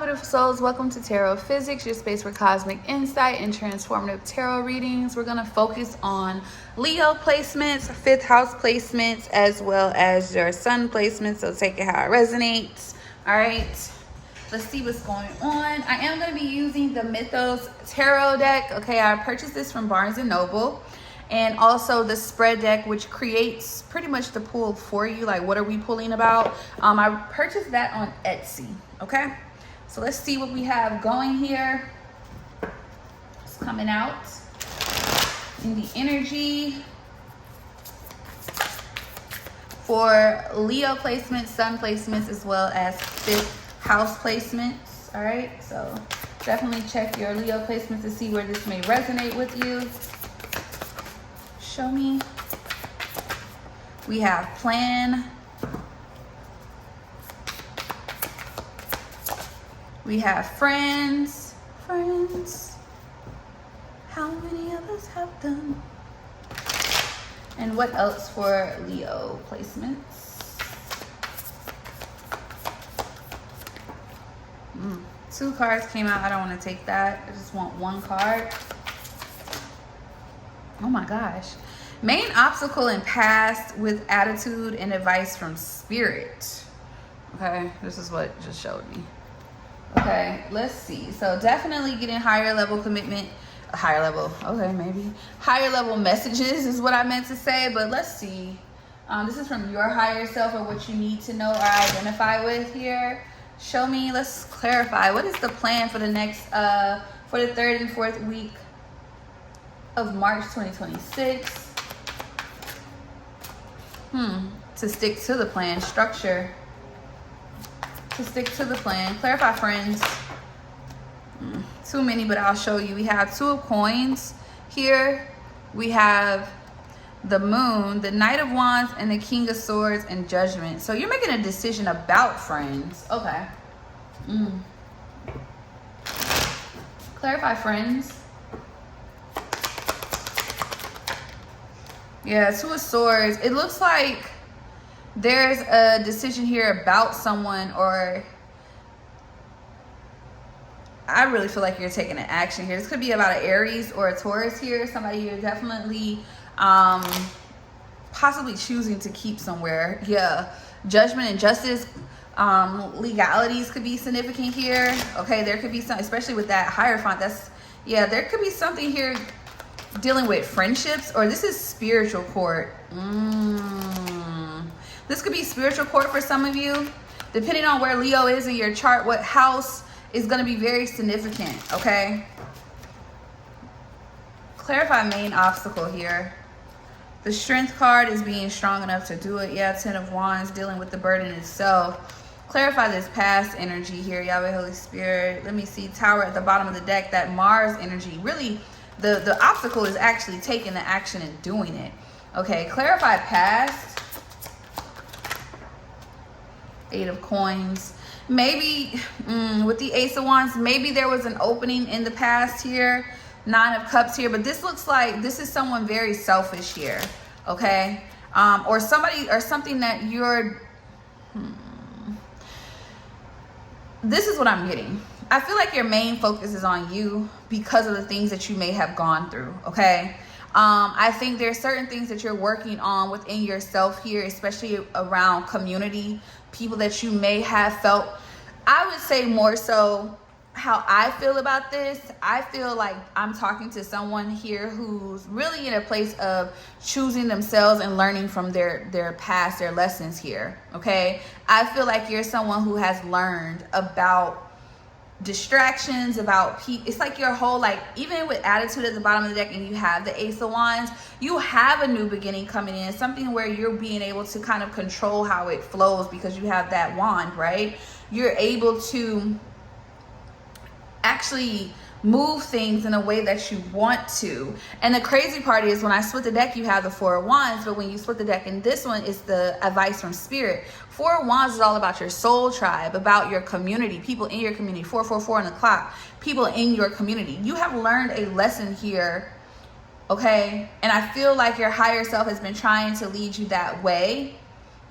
beautiful souls, welcome to Tarophysics, your space for cosmic insight and transformative tarot readings. We're going to focus on Leo placements, fifth house placements, as well as your sun placements, so take it how it resonates. All right, let's see what's going on. I am going to be using the Mythos Tarot deck. Okay, I purchased this from Barnes & Noble. And also the spread deck, which creates pretty much the pool for you, like what are we pulling about. I purchased that on Etsy. Okay, so let's see what we have going here. It's coming out in the energy for Leo placements, sun placements, as well as fifth house placements. All right, so definitely check your Leo placements to see where this may resonate with you. Show me. We have plan. We have friends. Friends. How many of us have them? And what else for Leo placements? Two cards came out. I don't want to take that. I just want one card. Oh my gosh. Main obstacle in past with attitude and advice from spirit. Okay, this is what it just showed me. Okay, let's see. So definitely getting higher level commitment. Higher level, okay, maybe. Higher level messages is what I meant to say, but let's see. This is from your higher self or what you need to know or identify with here. Show me, let's clarify. What is the plan for the next, for the third and fourth week of March 2026? To stick to the plan, structure. To stick to the plan. Clarify friends. Too many, but I'll show you. We have two of coins here. We have the moon, the knight of wands, and the king of swords and judgment. So you're making a decision about friends. Okay. Clarify friends. Yeah, two of swords. It looks like there's a decision here about someone, or I really feel like you're taking an action here. This could be about an Aries or a Taurus here. Somebody you're definitely possibly choosing to keep somewhere. Yeah, judgment and justice. Legalities could be significant here. Okay, there could be some, especially with that Hierophant. That's, yeah, there could be something here dealing with friendships, or this is spiritual court. This could be spiritual court for some of you, depending on where Leo is in your chart. What house is going to be very significant. Okay, clarify main obstacle here. The strength card is being strong enough to do it. Yeah, 10 of wands, dealing with the burden itself. Clarify this past energy here, Yahweh, Holy Spirit. Let me see, tower at the bottom of the deck, that Mars energy. Really, the obstacle is actually taking the action and doing it. Okay, clarify past. 8 of coins. Maybe with the ace of wands, maybe there was an opening in the past here. 9 of cups here, but this looks like this is someone very selfish here. Okay, or somebody or something that you're this is what I'm getting. I feel like your main focus is on you because of the things that you may have gone through. Okay, I think there's certain things that you're working on within yourself here, especially around community, people that you may have felt. I would say more so how I feel about this. I feel like I'm talking to someone here who's really in a place of choosing themselves and learning from their past, their lessons here. Okay, I feel like you're someone who has learned about distractions, about people. It's like your whole, like, even with attitude at the bottom of the deck and you have the ace of wands, you have a new beginning coming in, something where you're being able to kind of control how it flows because you have that wand, right? You're able to actually move things in a way that you want to. And the crazy part is when I split the deck, you have the 4 of wands, but when you split the deck in this one, it's the advice from spirit. 4 of wands is all about your soul tribe, about your community, people in your community. 444 on the clock, people in your community. You have learned a lesson here. Okay, and I feel like your higher self has been trying to lead you that way.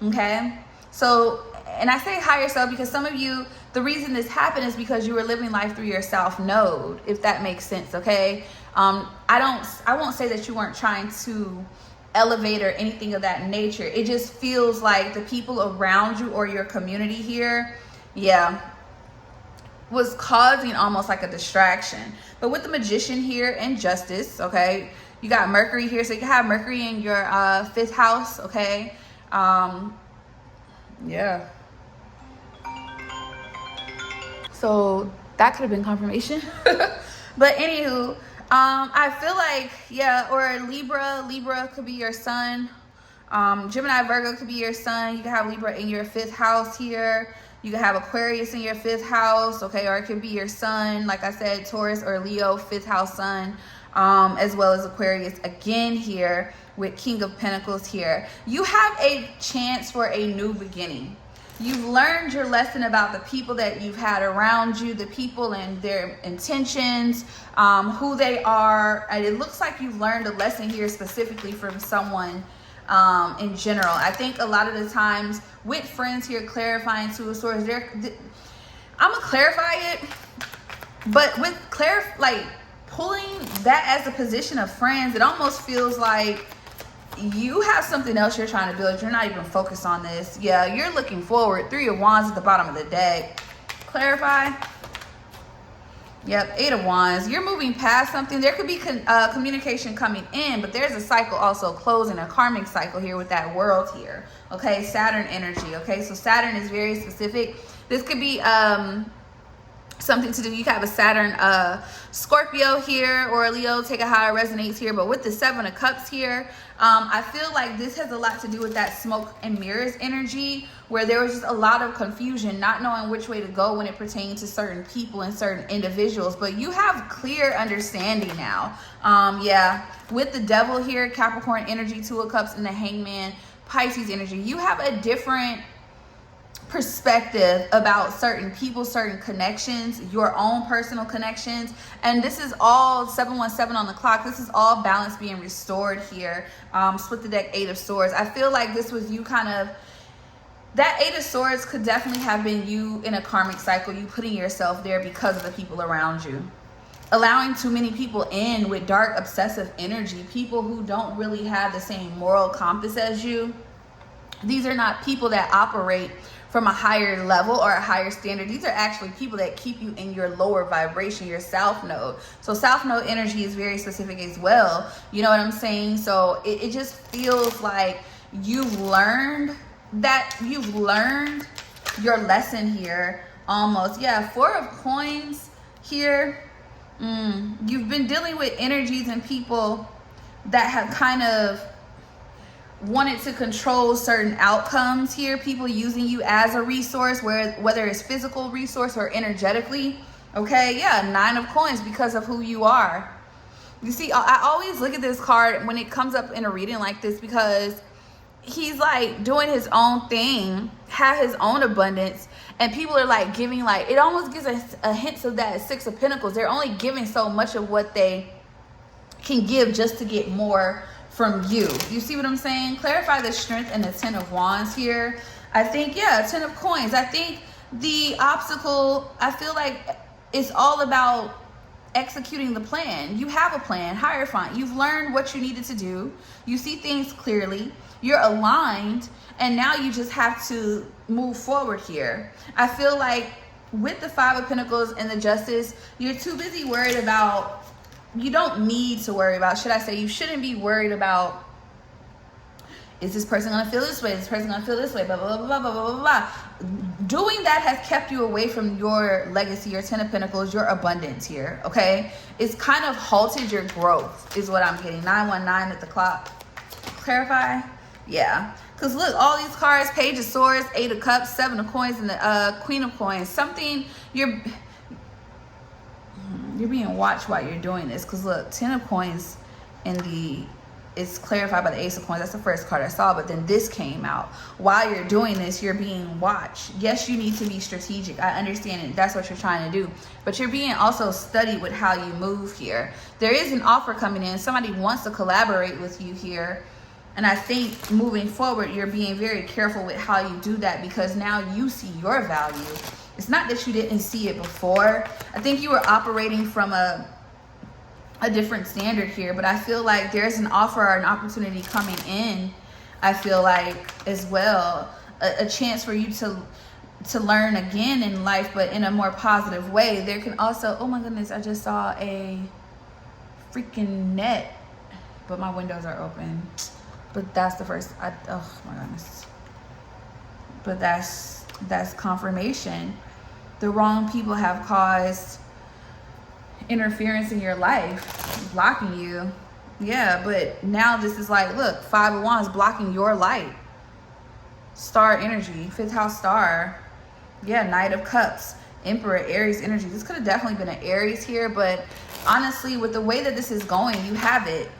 Okay, so and I say higher self because some of you, the reason this happened is because you were living life through your self node, if that makes sense, okay? I won't say that you weren't trying to elevate or anything of that nature. It just feels like the people around you or your community here, yeah, was causing almost like a distraction. But with the Magician here and Justice, okay, you got Mercury here, so you can have Mercury in your 5th house, okay? Yeah. So that could have been confirmation. But anywho, I feel like, yeah, or Libra could be your sun. Gemini, Virgo could be your sun. You can have Libra in your 5th house here. You can have Aquarius in your 5th house, okay? Or it could be your sun, like I said, Taurus or Leo, 5th house sun, as well as Aquarius again here with King of Pentacles here. You have a chance for a new beginning. You've learned your lesson about the people that you've had around you, the people and their intentions, who they are. And it looks like you've learned a lesson here specifically from someone in general. I think a lot of the times with friends here, clarifying to a source, I'm gonna clarify it, but with like pulling that as a position of friends, it almost feels like you have something else you're trying to build. You're not even focused on this. Yeah, you're looking forward. 3 of Wands at the bottom of the deck. Clarify. Yep, 8 of Wands. You're moving past something. There could be communication coming in, but there's a cycle also closing, a karmic cycle here with that World here. Okay, Saturn energy. Okay, so Saturn is very specific. This could be something to do. You have a Saturn Scorpio here, or a Leo, take it how it resonates here. But with the 7 of Cups here, I feel like this has a lot to do with that smoke and mirrors energy, where there was just a lot of confusion, not knowing which way to go when it pertained to certain people and certain individuals. But you have clear understanding now. Yeah, with the Devil here, Capricorn energy, 2 of Cups, and the Hangman, Pisces energy, you have a different perspective about certain people, certain connections, your own personal connections. And this is all 717 on the clock. This is all balance being restored here. Split the deck, 8 of Swords. I feel like this was you kind of, that 8 of Swords could definitely have been you in a karmic cycle, you putting yourself there because of the people around you. Allowing too many people in with dark, obsessive energy, people who don't really have the same moral compass as you. These are not people that operate from a higher level or a higher standard. These are actually people that keep you in your lower vibration, your south node. So south node energy is very specific as well. You know what I'm saying? So it just feels like you've learned your lesson here almost. Yeah, 4 of Coins here. You've been dealing with energies and people that have kind of wanted to control certain outcomes here, people using you as a resource, whether it's physical resource or energetically. Okay, yeah, 9 of Coins because of who you are. You see, I always look at this card when it comes up in a reading like this, because he's like doing his own thing, have his own abundance, and people are like giving, like, it almost gives a hint of that 6 of Pentacles. They're only giving so much of what they can give just to get more from you. You see what I'm saying? Clarify the Strength and the 10 of Wands here. I think, yeah, 10 of Coins. I think the obstacle, I feel like it's all about executing the plan. You have a plan, Hierophant. You've learned what you needed to do. You see things clearly. You're aligned. And now you just have to move forward here. I feel like with the 5 of Pentacles and the Justice, you're too busy worried about, you don't need to worry about, should I say, you shouldn't be worried about, is this person going to feel this way? Is this person going to feel this way? Blah, blah, blah, blah, blah, blah, blah. Doing that has kept you away from your legacy, your 10 of Pentacles, your abundance here, okay? It's kind of halted your growth is what I'm getting. 919 at the clock. Clarify? Yeah. Because look, all these cards, Page of Swords, 8 of Cups, 7 of Coins, and the Queen of Coins. Something, you're being watched while you're doing this. Because look, 10 of Coins in the, it's clarified by the Ace of Coins. That's the first card I saw, but then this came out. While you're doing this, you're being watched. Yes, you need to be strategic. I understand it. That's what you're trying to do. But you're being also studied with how you move here. There is an offer coming in. Somebody wants to collaborate with you here. And I think moving forward, you're being very careful with how you do that, because now you see your value. It's not that you didn't see it before. I think you were operating from a different standard here, but I feel like there's an offer or an opportunity coming in. I feel like as well, a chance for you to learn again in life, but in a more positive way. There can also, oh my goodness, I just saw a freaking net, but my windows are open. But that's the first, oh my goodness. But that's confirmation. The wrong people have caused interference in your life, blocking you. Yeah, but now this is like, look, 5 of Wands blocking your light. Star energy, 5th house star. Yeah, Knight of Cups, Emperor, Aries energy. This could have definitely been an Aries here, but honestly, with the way that this is going, you have it.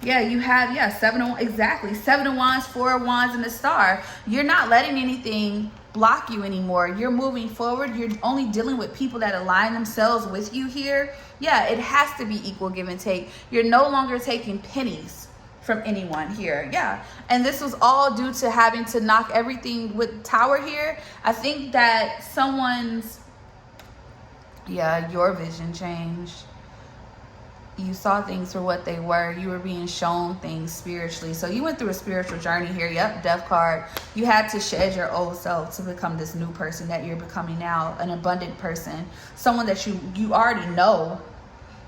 Yeah, you have, yeah, 7 of, exactly. 7 of Wands, 4 of Wands, and the star. You're not letting anything block you anymore. You're moving forward. You're only dealing with people that align themselves with you here. Yeah, it has to be equal give and take. You're no longer taking pennies from anyone here. Yeah, and this was all due to having to knock everything with Tower here. I think that someone's, yeah, your vision changed. You saw things for what they were. You were being shown things spiritually. So you went through a spiritual journey here. Yep, Death card. You had to shed your old self to become this new person that you're becoming now, an abundant person, someone that you already know.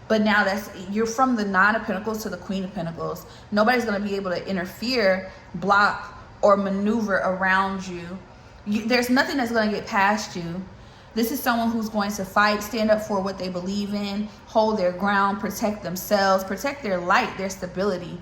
But now you're from the 9 of Pentacles to the Queen of Pentacles. Nobody's going to be able to interfere, block, or maneuver around you. There's nothing that's going to get past you. This is someone who's going to fight, stand up for what they believe in, hold their ground, protect themselves, protect their light, their stability.